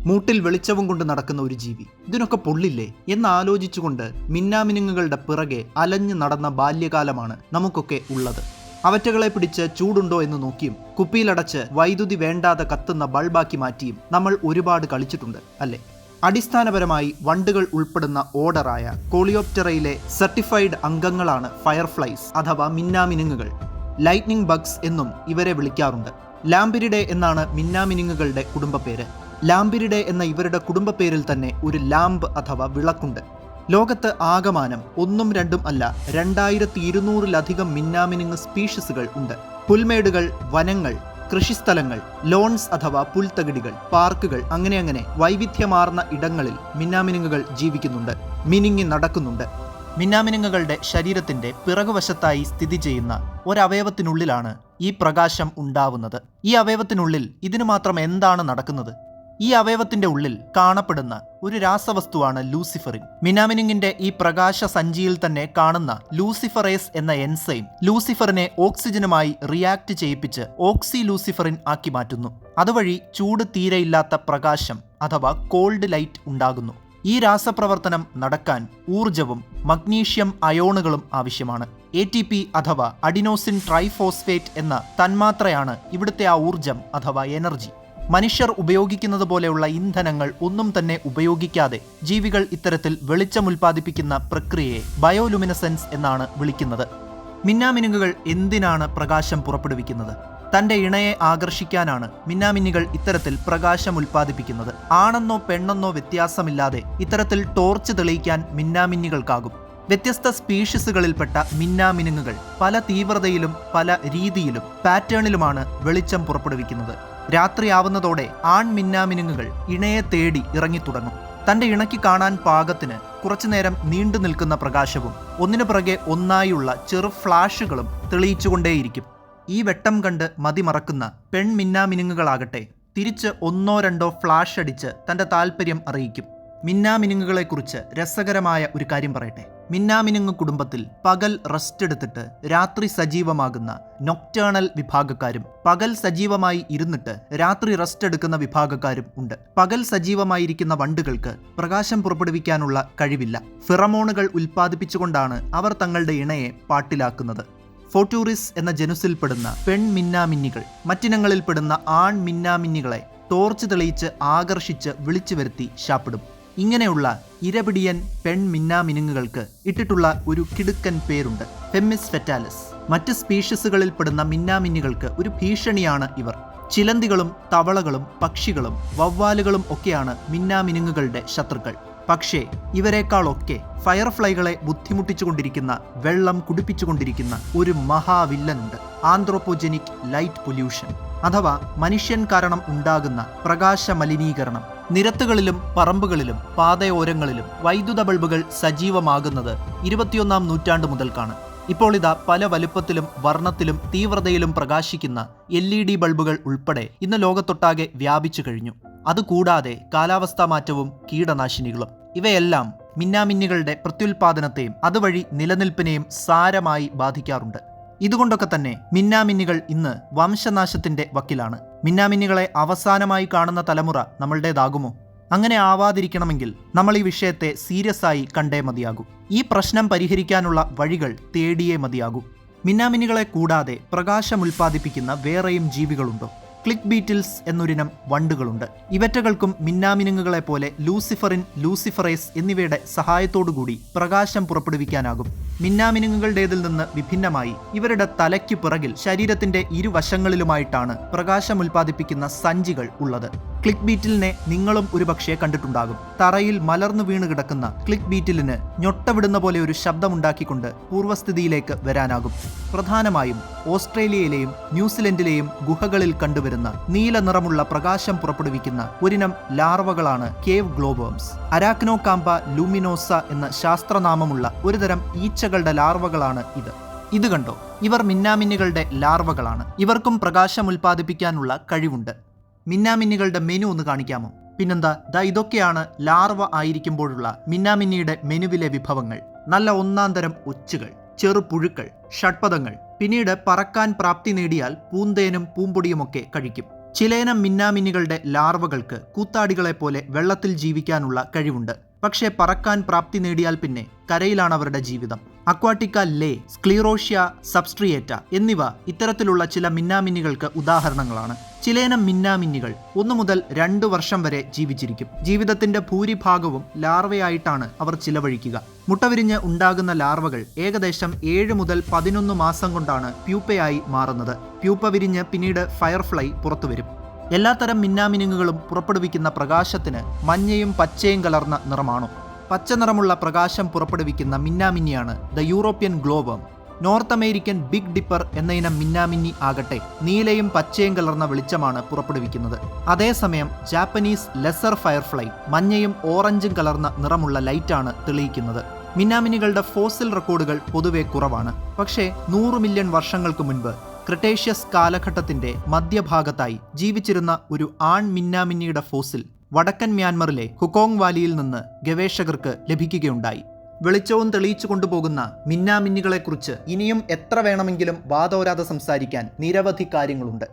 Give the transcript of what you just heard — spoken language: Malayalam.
മൂട്ടിൽ വെളിച്ചവും കൊണ്ട് നടക്കുന്ന ഒരു ജീവി, ഇതിനൊക്കെ പൊള്ളില്ലേ എന്ന് ആലോചിച്ചുകൊണ്ട് മിന്നാമിനുങ്ങുകളുടെ പിറകെ അലഞ്ഞു നടന്ന ബാല്യകാലമാണ് നമുക്കൊക്കെ ഉള്ളത്. അവറ്റകളെ പിടിച്ച് ചൂടുണ്ടോ എന്ന് നോക്കിയും കുപ്പിയിലടച്ച് വൈദ്യുതി വേണ്ടാതെ കത്തുന്ന ബൾബാക്കി മാറ്റിയും നമ്മൾ ഒരുപാട് കളിച്ചിട്ടുണ്ട് അല്ലേ? അടിസ്ഥാനപരമായി വണ്ടുകൾ ഉൾപ്പെടുന്ന ഓർഡറായ കോളിയോപ്റ്ററയിലെ സർട്ടിഫൈഡ് അംഗങ്ങളാണ് ഫയർഫ്ലൈസ് അഥവാ മിന്നാമിനുങ്ങുകൾ. ലൈറ്റ്നിങ് ബഗ്സ് എന്നും ഇവരെ വിളിക്കാറുണ്ട്. ലാംബിരിഡെ എന്നാണ് മിന്നാമിനുങ്ങുകളുടെ കുടുംബപ്പേര്. ലാംബിരിഡെ എന്ന ഇവരുടെ കുടുംബപ്പേരിൽ തന്നെ ഒരു ലാംബ് അഥവാ വിളക്കുണ്ട്. ലോകത്ത് ആകമാനം 1ഉം 2ഉം അല്ല 2200-ലധികം മിന്നാമിനുങ്ങ് സ്പീഷീസുകൾ ഉണ്ട്. പുൽമേടുകൾ, വനങ്ങൾ, കൃഷിസ്ഥലങ്ങൾ, ലോൺസ് അഥവാ പുൽത്തകിടികൾ, പാർക്കുകൾ, അങ്ങനെ വൈവിധ്യമാർന്ന ഇടങ്ങളിൽ മിന്നാമിനുങ്ങുകൾ ജീവിക്കുന്നുണ്ട്, മിനുങ്ങി നടക്കുന്നുണ്ട്. മിന്നാമിനുങ്ങുകളുടെ ശരീരത്തിന്റെ പിറകുവശത്തായി സ്ഥിതി ചെയ്യുന്ന ഒരവയവത്തിനുള്ളിലാണ് ഈ പ്രകാശം ഉണ്ടാവുന്നത്. ഈ അവയവത്തിനുള്ളിൽ ഇതിനു മാത്രം എന്താണ് നടക്കുന്നത്? ഈ അവയവത്തിന്റെ ഉള്ളിൽ കാണപ്പെടുന്ന ഒരു രാസവസ്തുവാണ് ലൂസിഫറിൻ. മിന്നാമിനുങ്ങിന്റെ ഈ പ്രകാശ സഞ്ചിയിൽ തന്നെ കാണുന്ന ലൂസിഫറേസ് എന്ന എൻസൈം ലൂസിഫറിനെ ഓക്സിജനുമായി റിയാക്ട് ചെയ്യിപ്പിച്ച് ഓക്സി ലൂസിഫറിൻ ആക്കി മാറ്റുന്നു. അതുവഴി ചൂട് തീരെയില്ലാത്ത പ്രകാശം അഥവാ കോൾഡ് ലൈറ്റ് ഉണ്ടാകുന്നു. ഈ രാസപ്രവർത്തനം നടക്കാൻ ഊർജവും മഗ്നീഷ്യം അയോണുകളും ആവശ്യമാണ്. ATP അഥവാ അഡിനോസിൻ ട്രൈഫോസ്ഫേറ്റ് എന്ന തന്മാത്രയാണ് ഇവിടുത്തെ ആ ഊർജം അഥവാ എനർജി. മനുഷ്യർ ഉപയോഗിക്കുന്നത് പോലെയുള്ള ഇന്ധനങ്ങൾ ഒന്നും തന്നെ ഉപയോഗിക്കാതെ ജീവികൾ ഇത്തരത്തിൽ വെളിച്ചം ഉൽപ്പാദിപ്പിക്കുന്ന പ്രക്രിയയെ ബയോലുമിനസെൻസ് എന്നാണ് വിളിക്കുന്നത്. മിന്നാമിനുങ്ങുകൾ എന്തിനാണ് പ്രകാശം പുറപ്പെടുവിക്കുന്നത്? തന്റെ ഇണയെ ആകർഷിക്കാനാണ് മിന്നാമിന്നുകൾ ഇത്തരത്തിൽ പ്രകാശം ഉൽപ്പാദിപ്പിക്കുന്നത്. ആണെന്നോ പെണ്ണെന്നോ വ്യത്യാസമില്ലാതെ ഇത്തരത്തിൽ ടോർച്ച് തെളിയിക്കാൻ മിന്നാമിന്നുകൾക്കാകും. വ്യത്യസ്ത സ്പീഷീസുകളിൽപ്പെട്ട മിന്നാമിനുങ്ങുകൾ പല തീവ്രതയിലും പല രീതിയിലും പാറ്റേണിലുമാണ് വെളിച്ചം പുറപ്പെടുവിക്കുന്നത്. രാത്രിയാവുന്നതോടെ ആൺ മിന്നാമിനുങ്ങുകൾ ഇണയെ തേടി ഇറങ്ങിത്തുടങ്ങും. തന്റെ ഇണയ്ക്ക് കാണാൻ പാകത്തിന് കുറച്ചുനേരം നീണ്ടു നിൽക്കുന്ന പ്രകാശവും ഒന്നിനു പിറകെ ഒന്നായുള്ള ചെറു ഫ്ലാഷുകളും തെളിയിച്ചുകൊണ്ടേയിരിക്കും. ഈ വെട്ടം കണ്ട് മതിമറക്കുന്ന പെൺമിന്നാമിനുങ്ങുകളാകട്ടെ തിരിച്ച് 1-2 ഫ്ലാഷ് അടിച്ച് തന്റെ താല്പര്യം അറിയിക്കും. മിന്നാമിനുങ്ങുകളെക്കുറിച്ച് രസകരമായ ഒരു കാര്യം പറയട്ടെ. മിന്നാമിനുങ്ങ് കുടുംബത്തിൽ പകൽ റെസ്റ്റ് എടുത്തിട്ട് രാത്രി സജീവമാകുന്ന നൊക്ടേണൽ വിഭാഗക്കാരും പകൽ സജീവമായി ഇരുന്നിട്ട് രാത്രി റെസ്റ്റ് എടുക്കുന്ന വിഭാഗക്കാരും ഉണ്ട്. പകൽ സജീവമായിരിക്കുന്ന വണ്ടുകൾക്ക് പ്രകാശം പുറപ്പെടുവിക്കാനുള്ള കഴിവില്ല. ഫിറമോണുകൾ ഉൽപ്പാദിപ്പിച്ചുകൊണ്ടാണ് അവർ തങ്ങളുടെ ഇണയെ പാട്ടിലാക്കുന്നത്. ഫോട്ടൂറിസ് എന്ന ജനുസിൽപ്പെടുന്ന പെൺമിന്നാമിന്നികൾ മറ്റിനങ്ങളിൽപ്പെടുന്ന ആൺ മിന്നാമിന്നികളെ ടോർച്ച് തെളിയിച്ച് ആകർഷിച്ച് വിളിച്ചു വരുത്തി ശാപ്പിടും. ഇങ്ങനെയുള്ള ഇരപിടിയൻ പെൺമിന്നാമിനുങ്ങുകൾക്ക് ഇട്ടിട്ടുള്ള ഒരു കിടുക്കൻ പേരുണ്ട്, ഫെമ്മിസ് ഫെറ്റാലിസ്. മറ്റ് സ്പീഷീസുകളിൽപ്പെടുന്ന മിന്നാമിന്നുകൾക്ക് ഒരു ഭീഷണിയാണ് ഇവർ. ചിലന്തികളും തവളകളും പക്ഷികളും വവ്വാലുകളും ഒക്കെയാണ് മിന്നാമിനുങ്ങുകളുടെ ശത്രുക്കൾ. പക്ഷേ ഇവരെക്കാളൊക്കെ ഫയർഫ്ലൈകളെ ബുദ്ധിമുട്ടിച്ചുകൊണ്ടിരിക്കുന്ന, വെള്ളം കുടിപ്പിച്ചുകൊണ്ടിരിക്കുന്ന ഒരു മഹാവില്ലനുണ്ട്, ആന്ത്രോപോജനിക് ലൈറ്റ് പൊല്യൂഷൻ അഥവാ മനുഷ്യൻ കാരണം ഉണ്ടാകുന്ന പ്രകാശ മലിനീകരണം. നിരത്തുകളിലും പറമ്പുകളിലും പാതയോരങ്ങളിലും വൈദ്യുത ബൾബുകൾ സജീവമാകുന്നത് 21-ാം നൂറ്റാണ്ട് മുതൽക്കാണ്. ഇപ്പോൾ ഇതാ പല വലുപ്പത്തിലും വർണ്ണത്തിലും തീവ്രതയിലും പ്രകാശിക്കുന്ന LED ബൾബുകൾ ഉൾപ്പെടെ ഇന്ന് ലോകത്തൊട്ടാകെ വ്യാപിച്ചു കഴിഞ്ഞു. അതുകൂടാതെ കാലാവസ്ഥാ മാറ്റവും കീടനാശിനികളും ഇവയെല്ലാം മിന്നാമിന്നുകളുടെ പ്രത്യുൽപാദനത്തെയും അതുവഴി നിലനിൽപ്പിനെയും സാരമായി ബാധിക്കാറുണ്ട്. ഇതുകൊണ്ടൊക്കെ തന്നെ മിന്നാമിന്നുകൾ ഇന്ന് വംശനാശത്തിന്റെ വക്കിലാണ്. മിന്നാമിന്നുകളെ അവസാനമായി കാണുന്ന തലമുറ നമ്മളുടേതാകുമോ? അങ്ങനെ ആവാതിരിക്കണമെങ്കിൽ നമ്മൾ ഈ വിഷയത്തെ സീരിയസ് ആയി കണ്ടേ മതിയാകൂ. ഈ പ്രശ്നം പരിഹരിക്കാനുള്ള വഴികൾ തേടിയേ മതിയാകൂ. മിന്നാമിന്നുകളെ കൂടാതെ പ്രകാശം ഉൽപ്പാദിപ്പിക്കുന്ന വേറെയും ജീവികളുണ്ടോ? Click Beatles എന്നൊരിനം വണ്ടുകളുണ്ട്. ഇവറ്റകൾക്കും മിന്നാമിനുങ്ങുകളെ പോലെ ലൂസിഫറിൻ, ലൂസിഫറേസ് എന്നിവയുടെ സഹായത്തോടുകൂടി പ്രകാശം പുറപ്പെടുവിക്കാനാകും. മിന്നാമിനുങ്ങുകളുടേതിൽ നിന്ന് വിഭിന്നമായി ഇവരുടെ തലയ്ക്ക് പിറകിൽ ശരീരത്തിന്റെ ഇരുവശങ്ങളിലുമായിട്ടാണ് പ്രകാശം ഉൽപ്പാദിപ്പിക്കുന്ന സഞ്ചികൾ ഉള്ളത്. ക്ലിക്ക് ബീറ്റിലിനെ നിങ്ങളും ഒരുപക്ഷെ കണ്ടിട്ടുണ്ടാകും. തറയിൽ മലർന്നു വീണ് കിടക്കുന്ന ക്ലിക്ക് ബീറ്റിലിന് ഞൊട്ടവിടുന്ന പോലെ ഒരു ശബ്ദമുണ്ടാക്കിക്കൊണ്ട് പൂർവ്വസ്ഥിതിയിലേക്ക് വരാനാകും. പ്രധാനമായും ഓസ്ട്രേലിയയിലെയും ന്യൂസിലൻഡിലെയും ഗുഹകളിൽ കണ്ടുവരുന്ന നീല നിറമുള്ള പ്രകാശം പുറപ്പെടുവിക്കുന്ന ഒരിനം ലാർവകളാണ് കേവ് ഗ്ലോബേംസ്. അരാക്നോകാമ്പ ലൂമിനോസ എന്ന ശാസ്ത്രനാമമുള്ള ഒരുതരം ഈച്ചകളുടെ ലാർവകളാണ് ഇത്. ഇത് കണ്ടോ, ഇവർ മിന്നാമിന്നുകളുടെ ലാർവകളാണ്. ഇവർക്കും പ്രകാശം ഉൽപ്പാദിപ്പിക്കാനുള്ള കഴിവുണ്ട്. മിന്നാമിന്നുകളുടെ മെനു ഒന്ന് കാണിക്കാമോ? പിന്നെന്താ, ഇതൊക്കെയാണ് ലാർവ ആയിരിക്കുമ്പോഴുള്ള മിന്നാമിന്നിയുടെ മെനുവിലെ വിഭവങ്ങൾ. നല്ല ഒന്നാന്തരം ഒച്ചുകൾ, ചെറുപുഴുക്കൾ, ഷഡ്പദങ്ങൾ, പിന്നീട് പറക്കാൻ പ്രാപ്തി നേടിയാൽ പൂന്തേനും പൂമ്പൊടിയുമൊക്കെ കഴിക്കും. ചിലയിനം മിന്നാമിന്നികളുടെ ലാർവകൾക്ക് കൂത്താടികളെപ്പോലെ വെള്ളത്തിൽ ജീവിക്കാനുള്ള കഴിവുണ്ട്. പക്ഷേ പറക്കാൻ പ്രാപ്തി നേടിയാൽ പിന്നെ കരയിലാണ് അവരുടെ ജീവിതം. അക്വാട്ടിക്ക ലേ, സ്ക്ലീറോഷ്യ സബ്സ്ട്രിയേറ്റ എന്നിവ ഇത്തരത്തിലുള്ള ചില മിന്നാമിന്നികൾക്ക് ഉദാഹരണങ്ങളാണ്. ചിലയിനം മിന്നാമിന്നികൾ 1 മുതൽ 2 വർഷം വരെ ജീവിച്ചിരിക്കും. ജീവിതത്തിന്റെ ഭൂരിഭാഗവും ലാർവയായിട്ടാണ് അവർ ചിലവഴിക്കുക. മുട്ട വിരിഞ്ഞ് ഉണ്ടാകുന്ന ലാർവകൾ ഏകദേശം 7 മുതൽ 11 മാസം കൊണ്ടാണ് പ്യൂപ്പയായി മാറുന്നത്. പ്യൂപ്പ വിരിഞ്ഞ് പിന്നീട് ഫയർഫ്ലൈ പുറത്തുവരും. എല്ലാത്തരം മിന്നാമിനുങ്ങുകളും പുറപ്പെടുവിക്കുന്ന പ്രകാശത്തിന് മഞ്ഞയും പച്ചയും കലർന്ന നിറമാണോ? പച്ച നിറമുള്ള പ്രകാശം പുറപ്പെടുവിക്കുന്ന മിന്നാമിന്നിയാണ് the European glowworm. North American big dipper എന്ന ഇനം മിന്നാമിന്നി ആകട്ടെ നീലയും പച്ചയും കലർന്ന വെളിച്ചമാണ് പുറപ്പെടുവിക്കുന്നത്. അതേസമയം ജാപ്പനീസ് ലെസർ ഫയർഫ്ലൈ മഞ്ഞയും ഓറഞ്ചും കലർന്ന നിറമുള്ള ലൈറ്റാണ് തെളിയിക്കുന്നത്. മിന്നാമിന്നികളുടെ ഫോസിൽ റെക്കോർഡുകൾ പൊതുവെ കുറവാണ്. പക്ഷേ 100 മില്യൺ വർഷങ്ങൾക്ക് മുൻപ് ക്രിട്ടേഷ്യസ് കാലഘട്ടത്തിന്റെ മധ്യഭാഗത്തായി ജീവിച്ചിരുന്ന ഒരു ആൺ മിന്നാമിന്നിയുടെ ഫോസിൽ വടക്കൻ മ്യാൻമറിലെ ഹുക്കോങ് വാലിയിൽ നിന്ന് ഗവേഷകർക്ക് ലഭിക്കുകയുണ്ടായി. വെളിച്ചവും തെളിയിച്ചു കൊണ്ടുപോകുന്ന മിന്നാമിന്നികളെക്കുറിച്ച് ഇനിയും എത്ര വേണമെങ്കിലും വാദോരാതെ സംസാരിക്കാൻ നിരവധി കാര്യങ്ങളുണ്ട്.